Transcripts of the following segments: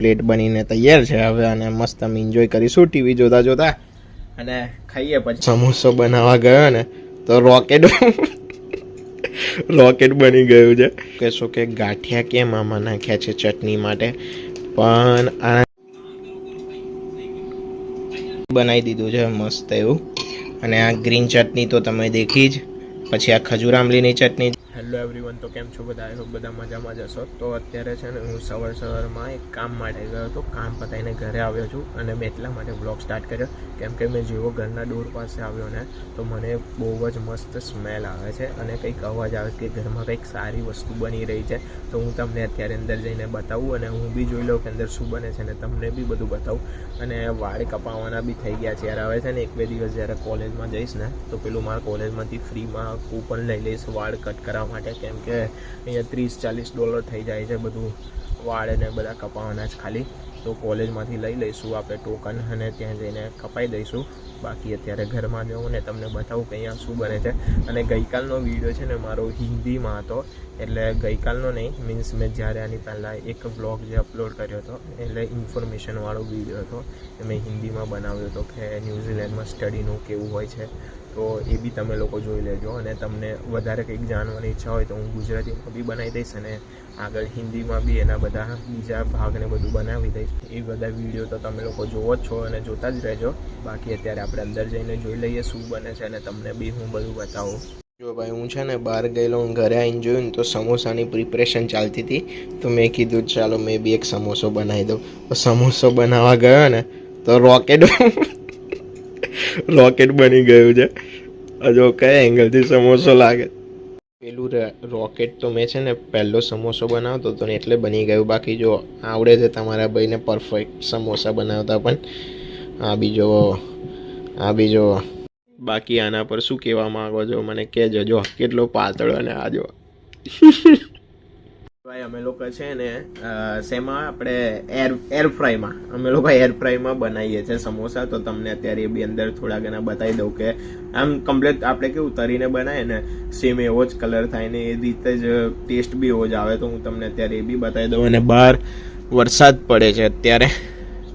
Plate બનીને તૈયાર છે હવે, અને મસ્ત અમે એન્જોય કરીશું ટીવી જોતા જોતા અને ખાઈએ. પછી સમોસો બનાવવા ગયો ને તો રોકેટ બની ગયું છે. કહેશો કે ગાંઠિયા કેમ આમાં નાખ્યા છે ચટણી માટે, પણ આ બનાવી દીધું છે મસ્ત એવું. અને આ ગ્રીન ચટણી તો તમે દેખી જ. પછી આ ખજૂર આંબલીની ચટણી. હેલો એવરીવન, તો કેમ છો બધા? આઈ હોપ બધા મજામાં જ હશો. તો અત્યારે છે ને હું સવારમાં એક કામ માટે ગયો હતો. કામ પતાવીને ઘરે આવ્યો છું અને મેં એટલા માટે બ્લોગ સ્ટાર્ટ કર્યો કેમ કે મેં જેવો ઘરના ડોર પાસે આવ્યો ને તો મને બહુ જ મસ્ત સ્મેલ આવે છે અને કંઈક અવાજ આવે કે ઘરમાં કંઈક સારી વસ્તુ બની રહી છે. તો હું તમને અત્યારે અંદર જઈને બતાવું અને હું બી જોઈ લઉં કે અંદર શું બને છે અને તમને બી બધું બતાવું. અને વાળ કપાવવાના બી થઈ ગયા છે યાર. હવે છે ને 1-2 દિવસ જ્યારે કોલેજમાં જઈશ ને તો પેલું મારા કોલેજમાંથી ફ્રીમાં કૂપન લઈ લઈશ વાળ કટ કરવા માટે, કેમ કે અહીંયા $30-40 થઈ જાય છે બધું વાળ અને બધા કપાવવાના જ ખાલી. તો કોલેજમાંથી લઈ લઈશું આપણે ટોકન અને ત્યાં જઈને કપાઈ દઈશું. બાકી અત્યારે ઘરમાં જવું ને તમને બતાવું કે અહીંયા શું બને છે. અને ગઈકાલનો વિડીયો છે ને મારો હિન્દીમાં હતો, એટલે ગઈકાલનો નહીં, મીન્સ મેં જ્યારે આની પહેલાં એક બ્લોગ જે અપલોડ કર્યો હતો એટલે ઇન્ફોર્મેશનવાળો વિડીયો હતો એ મેં હિન્દીમાં બનાવ્યો હતો કે ન્યૂઝીલેન્ડમાં સ્ટડીનું કેવું હોય છે. તો એ બી તમે લોકો જોઈ લેજો. અને તમને વધારે કંઈક જાણવાની ઈચ્છા હોય તો હું ગુજરાતીમાં બી બનાવી દઈશ અને આગળ હિન્દીમાં બી એના બધા બીજા ભાગને બધું બનાવી દઈશ. એ બધા વિડીયો તો તમે લોકો જોવો જ છો અને જોતા જ રહેજો. બાકી અત્યારે આપણે અંદર જઈને જોઈ લઈએ શું બને છે અને તમને બી હું બધું બતાવું. જો ભાઈ, હું છે ને બહાર ગયેલો, હું ઘરે આવીને જોયું ને તો સમોસાની પ્રિપરેશન ચાલતી હતી. તો મેં કીધું ચાલો મેં બી એક સમોસો બનાવી દઉં. તો સમોસો બનાવવા ગયો ને તો રોકેટ બની ગયું છે. જો કયા એંગલથી સમોસો લાગે. પેલું રોકેટ તો મેં છે ને પહેલો સમોસો બનાવતો હતો ને એટલે બની ગયું. બાકી જો આવડે છે તમારા ભાઈને પરફેક્ટ સમોસા બનાવતા, પણ આ બીજો બાકી આના પર શું કહેવા માંગો છો મને કહેજો. જો કેટલો પાતળો અને આ જો ભાઈ અમે લોકો છે ને શેમાં આપણે એર ફ્રાયમાં બનાવીએ છીએ સમોસા. તો તમને અત્યારે એ બી અંદર થોડા ઘણા બતાવી દઉં કે આમ કમ્પ્લીટ આપણે કેવું તરીને બનાવીએ ને સેમ એવો જ કલર થાય ને એ રીતે જ ટેસ્ટ બી એવો જ આવે. તો હું તમને અત્યારે એ બી બતાવી દઉં. અને બહાર વરસાદ પડે છે અત્યારે.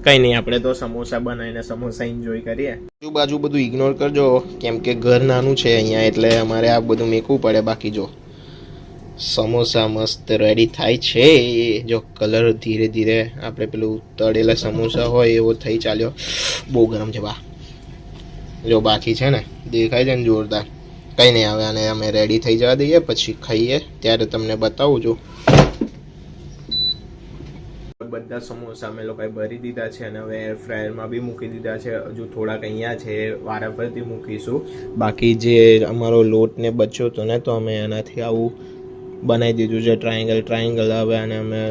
કંઈ નહીં, આપણે તો સમોસા બનાવીને સમોસા એન્જોય કરીએ. આજુબાજુ બધું ઇગ્નોર કરજો કેમ કે ઘર નાનું છે અહીંયા, એટલે અમારે આ બધું મેકવું પડે. બાકી જો સમોસા મસ્ત રેડી થાય છે. જો કલર ધીરે ધીરે આપણે પેલું તળેલા સમોસા હોય એવો થઈ ચાલ્યો. બહુ ગરમ છે બા. જો બાકી છે ને દેખાય છે ને જોરદાર. કંઈ નહીં, આવે અને અમે રેડી થઈ જવા દઈએ પછી ખાઈએ ત્યારે તમને બતાવું છું. બધા સમોસા અમે લોકોએ ભરી દીધા છે અને હવે એર ફ્રાયરમાં બી મૂકી દીધા છે. હજુ થોડાક અહીંયા છે, વારા પરથી મૂકીશું. બાકી જે અમારો લોટ ને બચ્યો હતો ને તો અમે એનાથી આવું બનાવી દીધું છે ટ્રાયંગલ. હવે અને અમે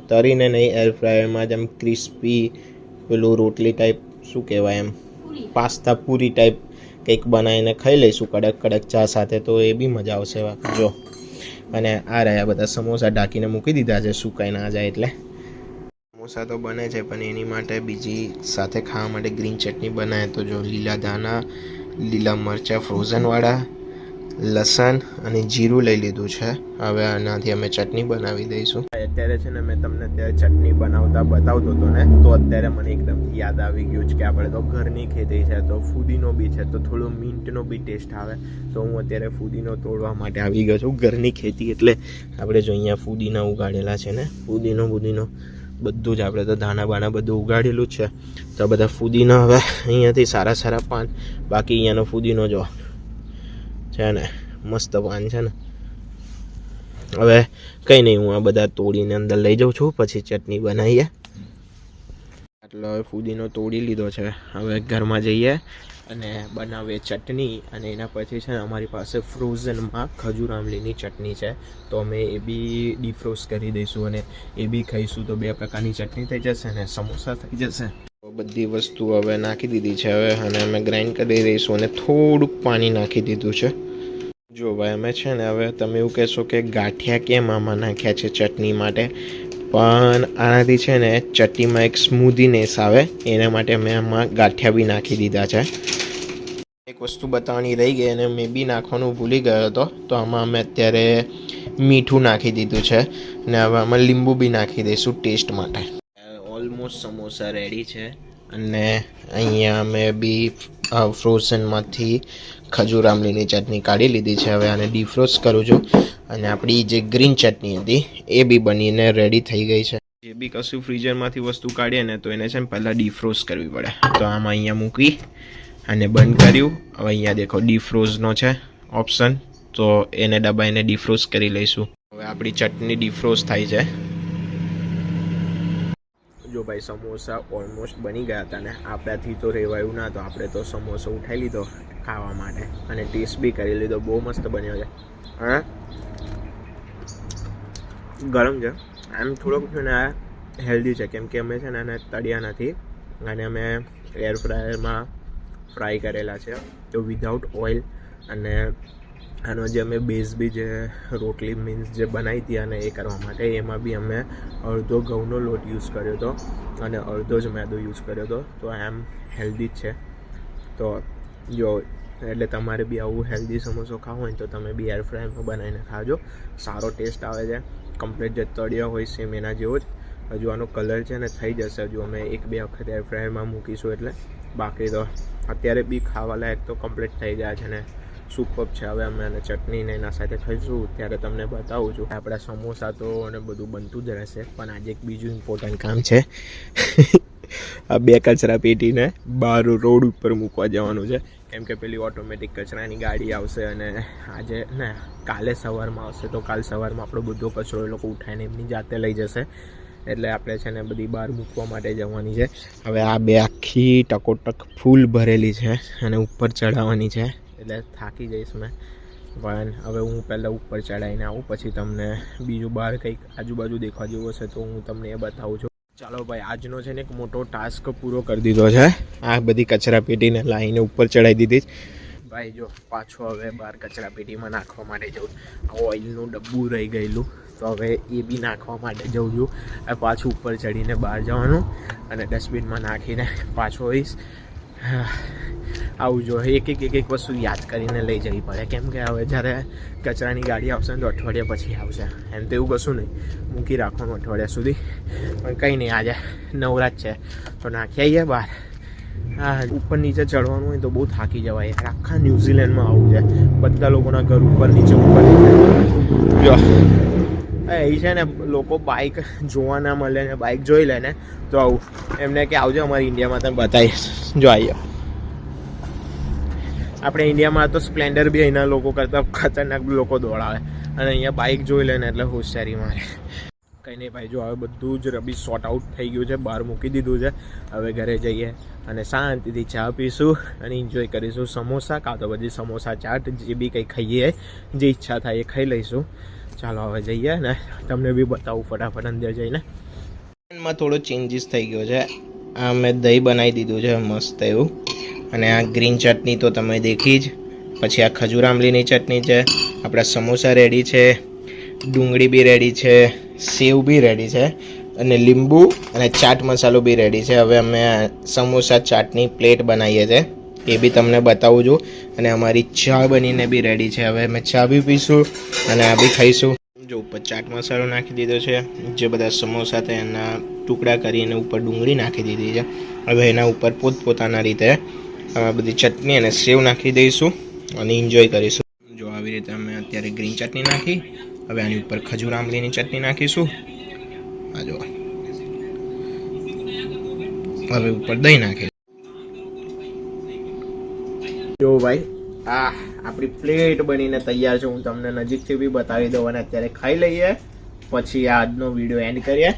તરીને નહીં, એર ફ્રાયરમાં જેમ ક્રિસ્પી પેલું રોટલી ટાઈપ શું કહેવાય એમ પાસ્તા પૂરી ટાઈપ કંઈક બનાવીને ખાઈ લઈશું કડક ચા સાથે. તો એ બી મજા આવશે જો. અને આ રહ્યા બધા સમોસા ઢાંકીને મૂકી દીધા છે સુકાઈ ના જાય એટલે. સમોસા તો બને છે પણ એની માટે બીજી સાથે ખાવા માટે ગ્રીન ચટણી બનાવે. તો જો લીલા ધાણા, લીલા મરચાં ફ્રોઝનવાળા, લસણ અને જીરું લઈ લીધું છે. હવે આનાથી અમે ચટણી બનાવી દઈશું. અત્યારે છે ને મેં તમને અત્યારે ચટણી બનાવતા બતાવતો હતો ને તો અત્યારે મને એકદમ યાદ આવી ગયું છે કે આપણે તો ઘરની ખેતી છે તો ફુદીનો બી છે તો થોડો મિન્ટનો બી ટેસ્ટ આવે. તો હું અત્યારે ફુદીનો તોડવા માટે આવી ગયો છું. ઘરની ખેતી એટલે આપણે જો અહીંયા ફુદીના ઉગાડેલા છે ને, ફુદીનો બધું જ આપણે તો ધાણા બાણા બધું ઉગાડેલું જ છે. તો બધા ફુદીના હવે અહીંયાથી સારા પાન. બાકી અહીંયાનો ફુદીનો જો છે ને મસ્ત પાન છે ને. હવે કંઈ નહીં, હું આ બધા તોડીને અંદર લઈ જાઉં છું પછી ચટણી બનાવીએ. આટલો હવે ફુદીનો તોડી લીધો છે. હવે ઘરમાં જઈએ અને બનાવીએ ચટણી. અને એના પછી છે ને અમારી પાસે ફ્રોઝનમાં ખજૂર આંબલીની ચટણી છે તો અમે એ બી ડીફ્રોઝ કરી દઈશું અને એ બી ખાઈશું. તો 2 પ્રકારની ચટણી થઈ જશે અને સમોસા થઈ જશે. બધી વસ્તુ હવે નાખી દીધી છે હવે અને અમે ગ્રાઇન્ડ કરી દઈશું અને થોડુંક પાણી નાખી દીધું છે. જો ભાઈ અમે છે ને હવે તમે એવું કહેશો કે ગાંઠિયા કેમ આમાં નાખ્યા છે ચટણી માટે, પણ આનાથી છે ને ચટણીમાં એક સ્મૂધીનેસ આવે એના માટે મેં આમાં ગાંઠિયા બી નાખી દીધા છે. એક વસ્તુ બતાવવાની રહી ગઈ અને મેં બી નાખવાનું ભૂલી ગયો હતો. તો આમાં અમે અત્યારે મીઠું નાખી દીધું છે અને હવે આમાં લીંબુ બી નાખી દઈશું ટેસ્ટ માટે. ઓલમોસ્ટ સમોસા રેડી છે અને અહીંયા મેં બી ફ્રોઝનમાંથી ખજૂર આમલીની ચટણી કાઢી લીધી છે. હવે આને ડીફ્રોઝ કરું છું અને આપણી જે ગ્રીન ચટણી હતી એ બી બનીને રેડી થઈ ગઈ છે. જે બી કશું ફ્રીઝરમાંથી વસ્તુ કાઢીએ ને તો એને છે ને પહેલાં ડીફ્રોઝ કરવી પડે. તો આમાં અહીંયા મૂકી અને બંધ કર્યું. હવે અહીંયા દેખો ડીફ્રોઝનો છે ઓપ્શન, તો એને દબાઈને ડીફ્રોઝ કરી લઈશું. હવે આપણી ચટણી ડીફ્રોઝ થાય છે. જો ભાઈ સમોસા ઓલમોસ્ટ બની ગયા હતા ને આપણાથી તો રહેવાયું ના, તો આપણે તો સમોસો ઉઠાવી લીધો ખાવા માટે અને ટેસ્ટ બી કરી લીધો. બહુ મસ્ત બન્યો છે. હા, ગરમ છે. આમ થોડોક છે ને આ હેલ્ધી છે કેમ કે અમે છે ને આને તળ્યા નથી અને અમે એર ફ્રાયરમાં ફ્રાય કરેલા છે, તો વિધાઉટ ઓઇલ. અને આનો જે અમે બેઝ બી જે રોટલી મીન્સ જે બનાવી હતી અને એ કરવા માટે એમાં બી અમે અડધો ઘઉંનો લોટ યુઝ કર્યો હતો અને અડધો જ મેદો યુઝ કર્યો હતો. તો આમ હેલ્ધી જ છે. તો જો એટલે તમારે બી આવું હેલ્ધી સમોસો ખાવો હોય તો તમે બી એર ફ્રાયમાં બનાવીને ખાજો. સારો ટેસ્ટ આવે છે. કમ્પ્લીટ જે તળિયા હોય સેમ એના જેવો જ. હજુ આનો કલર છે ને થઈ જશે, હજુ અમે 1-2 વખત એર ફ્રાયરમાં મૂકીશું એટલે. બાકી તો અત્યારે બી ખાવા લાયક તો કમ્પ્લીટ થઈ ગયા છે ને સુપર છે. હવે અમે અને ચટણીને એના સાથે ખાઈશું ત્યારે તમને બતાવું છું. આપણા સમોસા તો અને બધું બનતું જ રહેશે, પણ આજે એક બીજું ઇમ્પોર્ટન્ટ કામ છે. આ 2 કચરા પેટીને બહાર રોડ ઉપર મૂકવા જવાનું છે કેમ કે પેલી ઓટોમેટિક કચરાની ગાડી આવશે અને આજે ને કાલે સવારમાં આવશે. તો કાલ સવારમાં આપણો બધો કચરો એ લોકો ઉઠાવીને એમની જાતે લઈ જશે. એટલે આપણે છે ને બધી બહાર મૂકવા માટે જવાની છે. હવે આ 2 આખી ટકોટક ફૂલ ભરેલી છે અને ઉપર ચડાવવાની છે, એટલે થાકી જઈશ મેં. પણ હવે હું પહેલાં ઉપર ચડાવીને આવું, પછી તમને બીજું બહાર કંઈક આજુબાજુ દેખવા જેવું હશે તો હું તમને એ બતાવું છું. ચાલો ભાઈ, આજનો છે ને એક મોટો ટાસ્ક પૂરો કરી દીધો છે. આ બધી કચરા પેટીને લાવીને ઉપર ચડાવી દીધી ભાઈ. જો પાછો હવે બહાર કચરા પેટીમાં નાખવા માટે જવું. ઓઇલનું ડબ્બું રહી ગયેલું તો હવે એ બી નાખવા માટે જઉં છું. પાછું ઉપર ચડીને બહાર જવાનું અને ડસ્ટબિનમાં નાખીને પાછો આવીશ. આવું જો એક વસ્તુ યાદ કરીને લઈ જવી પડે કેમ કે હવે જ્યારે કચરાની ગાડી આવશે ને તો અઠવાડિયા પછી આવશે. એમ તો એવું કશું નહીં, મૂકી રાખવાનું અઠવાડિયા સુધી. પણ કંઈ નહીં, આજે નવરાત છે તો નાખી આવીએ બહાર. હા, ઉપર નીચે ચડવાનું હોય તો બહુ થાકી જવાય. આખા ન્યૂઝીલેન્ડમાં આવું છે, બધા લોકોના ઘર ઉપર નીચે જો એ છે ને લોકો બાઇક જોવા ના મળે ને બાઇક જોઈ લે ને તો આવું એમને કે આવજો અમારી ઇન્ડિયામાં તમે બતાવીશ. જો આવીએ આપણે ઇન્ડિયામાં તો સ્પ્લેન્ડર બી અહીંના લોકો કરતાં ખતરનાક લોકો દોડાવે અને અહીંયા બાઇક જોઈ લે ને એટલે હોશિયારી મારે. કંઈ નહીં ભાઈ, જો હવે બધું જ રબીશ સોર્ટ આઉટ થઈ ગયું છે, બહાર મૂકી દીધું છે. હવે ઘરે જઈએ અને શાંતિથી ચા પીશું અને એન્જોય કરીશું. સમોસા કાં તો પછી સમોસા ચાટ જે બી કંઈ ખાઈએ, જે ઈચ્છા થાય એ ખાઈ લઈશું. ચાલો હવે જઈએ ને તમને બી બતાવું ફટાફટ અંદર જઈને. એમાં થોડો ચેન્જીસ થઈ ગયો છે. આ મેં દહીં બનાવી દીધું છે મસ્ત એવું, અને આ ગ્રીન ચટણી તો તમે દેખી જ. પછી આ ખજૂર આમલીની ચટણી છે. આપણા સમોસા રેડી છે, ડુંગળી બી રેડી છે, સેવ બી રેડી છે અને લીંબુ અને ચાટ મસાલો બી રેડી છે. હવે અમે સમોસા ચાટની પ્લેટ બનાવીએ છીએ, એ બી તમને બતાવું છું. અને અમારી ચા બનીને બી રેડી છે. હવે અમે ચા બી પીશું અને આ બી ખાઈશું. જો ઉપર ચાટ મસાલો નાખી દીધો છે, જે બધા સમોસા હતા એના ટુકડા કરીને ઉપર ડુંગળી નાખી દીધી છે. હવે એના ઉપર પોતપોતાના રીતે બધી ચટણી અને સેવ નાખી દઈશું અને એન્જોય કરીશું. જો આવી રીતે અમે અત્યારે ગ્રીન ચટણી નાખી. હવે આની ઉપર ખજૂર આમલીની ચટણી નાખીશું. આ જો હવે ઉપર દહીં નાખી. જો ભાઈ, આ આપણી પ્લેટ બનીને તૈયાર છે. હું તમને નજીકથી બી બતાવી દઉં અને અત્યારે ખાઈ લઈએ પછી આજનો વિડીયો એન્ડ કરીએ.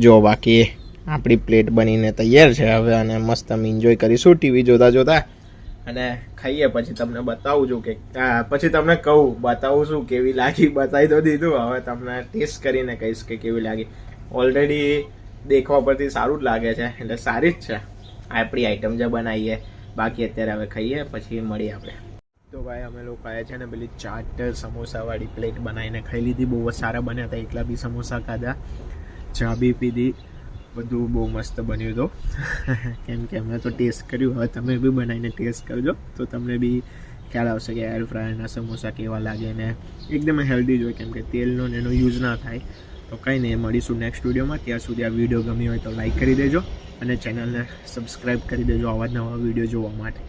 જો બાકી આપણી પ્લેટ બનીને તૈયાર છે હવે, અને મસ્ત અમે એન્જોય કરીશું ટીવી જોતા જોતા અને ખાઈએ. પછી તમને બતાવું છું કે પછી તમને કહું બતાવું છું કેવી લાગી. બતાવી તો દીધું, હવે તમને ટેસ્ટ કરીને કહીશ કે કેવી લાગી. ઓલરેડી દેખવા પરથી સારું જ લાગે છે, એટલે સારી જ છે આપણી આઈટમ જે બનાવીએ. બાકી અત્યારે હવે ખાઈએ પછી મળીએ આપણે. તો ભાઈ અમે લોકો આવ્યા છે ને પેલી ચાટ સમોસાવાળી પ્લેટ બનાવીને ખાઈ લીધી. બહુ જ સારા બન્યા હતા. એકલા બી સમોસા ખાધા, ચા બી પીધી, બધું બહુ મસ્ત બન્યું હતું. કેમ કે અમે તો ટેસ્ટ કર્યું, હવે તમે બી બનાવીને ટેસ્ટ કરજો તો તમને બી ખ્યાલ આવશે કે એર ફ્રાયરના સમોસા કેવા લાગે ને એકદમ હેલ્ધી જ હોય કેમ કે તેલનો એનો યુઝ ના થાય. તો કંઈ નહીં, મળીશું નેક્સ્ટ વિડીયોમાં. ત્યાં સુધી આ વિડીયો ગમ્યો હોય તો લાઈક કરી દેજો અને ચેનલને સબસ્ક્રાઈબ કરી દેજો આવા જ નવા વિડીયો જોવા માટે.